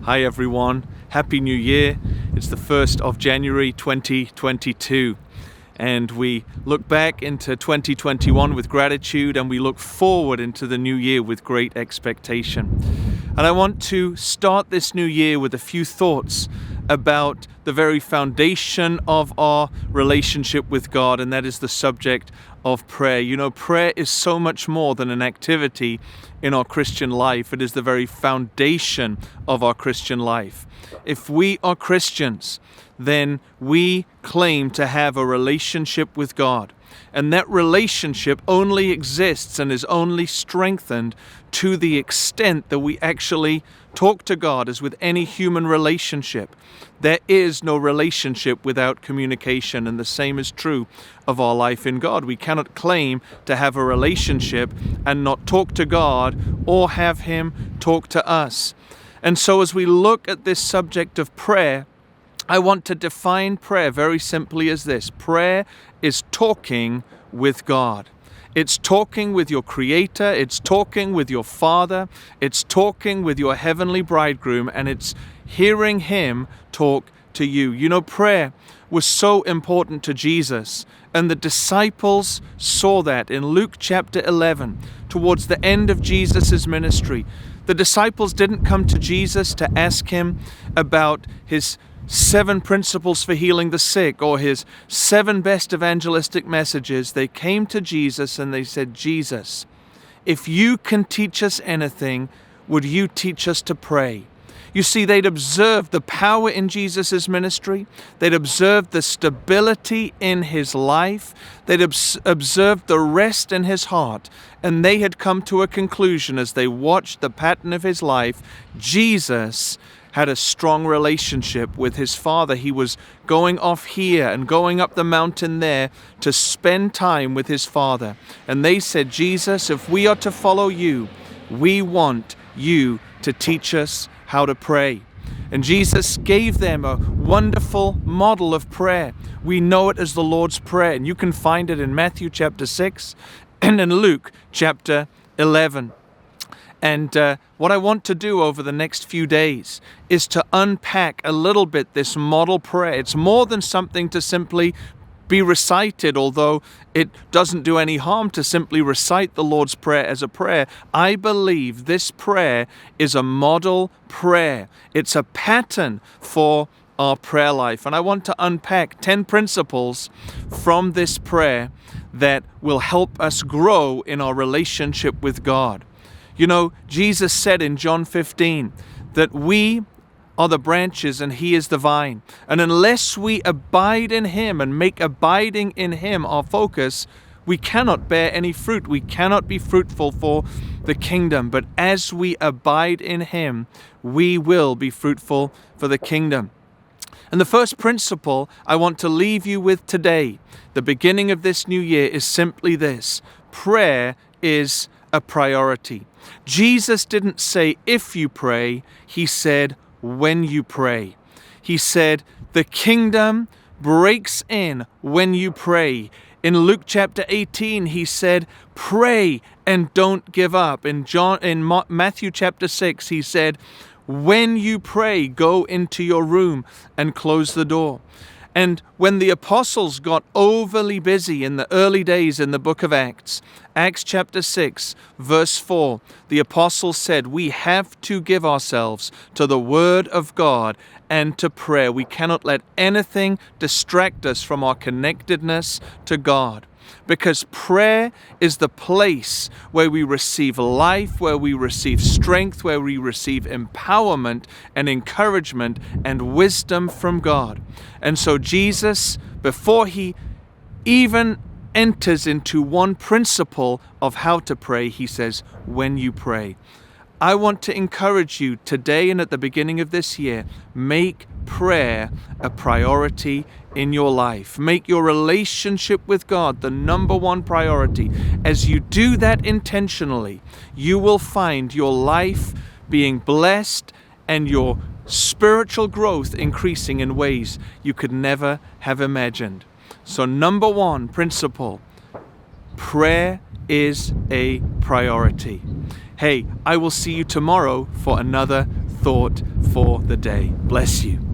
Hi everyone, Happy New Year. It's the 1st of January 2022 and we look back into 2021 with gratitude and we look forward into the new year with great expectation. And I want to start this new year with a few thoughts about the very foundation of our relationship with God, and that is the subject of prayer. You know, prayer is so much more than an activity in our Christian life. It is the very foundation of our Christian life. If we are Christians, then we claim to have a relationship with God. And that relationship only exists and is only strengthened to the extent that we actually talk to God, as with any human relationship. There is no relationship without communication, and the same is true of our life in God. We cannot claim to have a relationship and not talk to God or have Him talk to us. And so as we look at this subject of prayer, I want to define prayer very simply as this. Prayer is talking with God. It's talking with your Creator, it's talking with your Father, it's talking with your heavenly bridegroom, and it's hearing Him talk to you. You know, prayer was so important to Jesus, and the disciples saw that in Luke chapter 11, towards the end of Jesus' ministry. The disciples didn't come to Jesus to ask Him about His 7 principles for healing the sick or His 7 best evangelistic messages. They came to Jesus and they said, Jesus, if you can teach us anything, would you teach us to pray? You see, they'd observed the power in Jesus' ministry. They'd observed the stability in His life. They'd observed the rest in His heart. And they had come to a conclusion as they watched the pattern of His life. Jesus had a strong relationship with His Father. He was going off here and going up the mountain there to spend time with His Father. And they said, Jesus, if we are to follow you, we want you to teach us how to pray. And Jesus gave them a wonderful model of prayer. We know it as the Lord's Prayer, and you can find it in Matthew chapter 6 and in Luke chapter 11. And what I want to do over the next few days is to unpack a little bit this model prayer. It's more than something to simply be recited, although it doesn't do any harm to simply recite the Lord's Prayer as a prayer. I believe this prayer is a model prayer. It's a pattern for our prayer life. And I want to unpack 10 principles from this prayer that will help us grow in our relationship with God. You know, Jesus said in John 15 that we are the branches and He is the vine. And unless we abide in Him and make abiding in Him our focus, we cannot bear any fruit. We cannot be fruitful for the kingdom. But as we abide in Him, we will be fruitful for the kingdom. And the first principle I want to leave you with today, the beginning of this new year, is simply this. Prayer is a priority. Jesus didn't say if you pray, He said when you pray. He said the kingdom breaks in when you pray. In Luke chapter 18, He said pray and don't give up. In Matthew chapter 6, He said when you pray, go into your room and close the door. And when the apostles got overly busy in the early days in the book of Acts, Acts chapter 6, verse 4, the apostles said, we have to give ourselves to the Word of God and to prayer. We cannot let anything distract us from our connectedness to God. Because prayer is the place where we receive life, where we receive strength, where we receive empowerment and encouragement and wisdom from God. And so Jesus, before He even enters into one principle of how to pray, He says, when you pray. I want to encourage you today and at the beginning of this year, make prayer a priority in your life. Make your relationship with God the number one priority. As you do that intentionally, you will find your life being blessed and your spiritual growth increasing in ways you could never have imagined. So number one principle, prayer is a priority. Hey, I will see you tomorrow for another thought for the day. Bless you.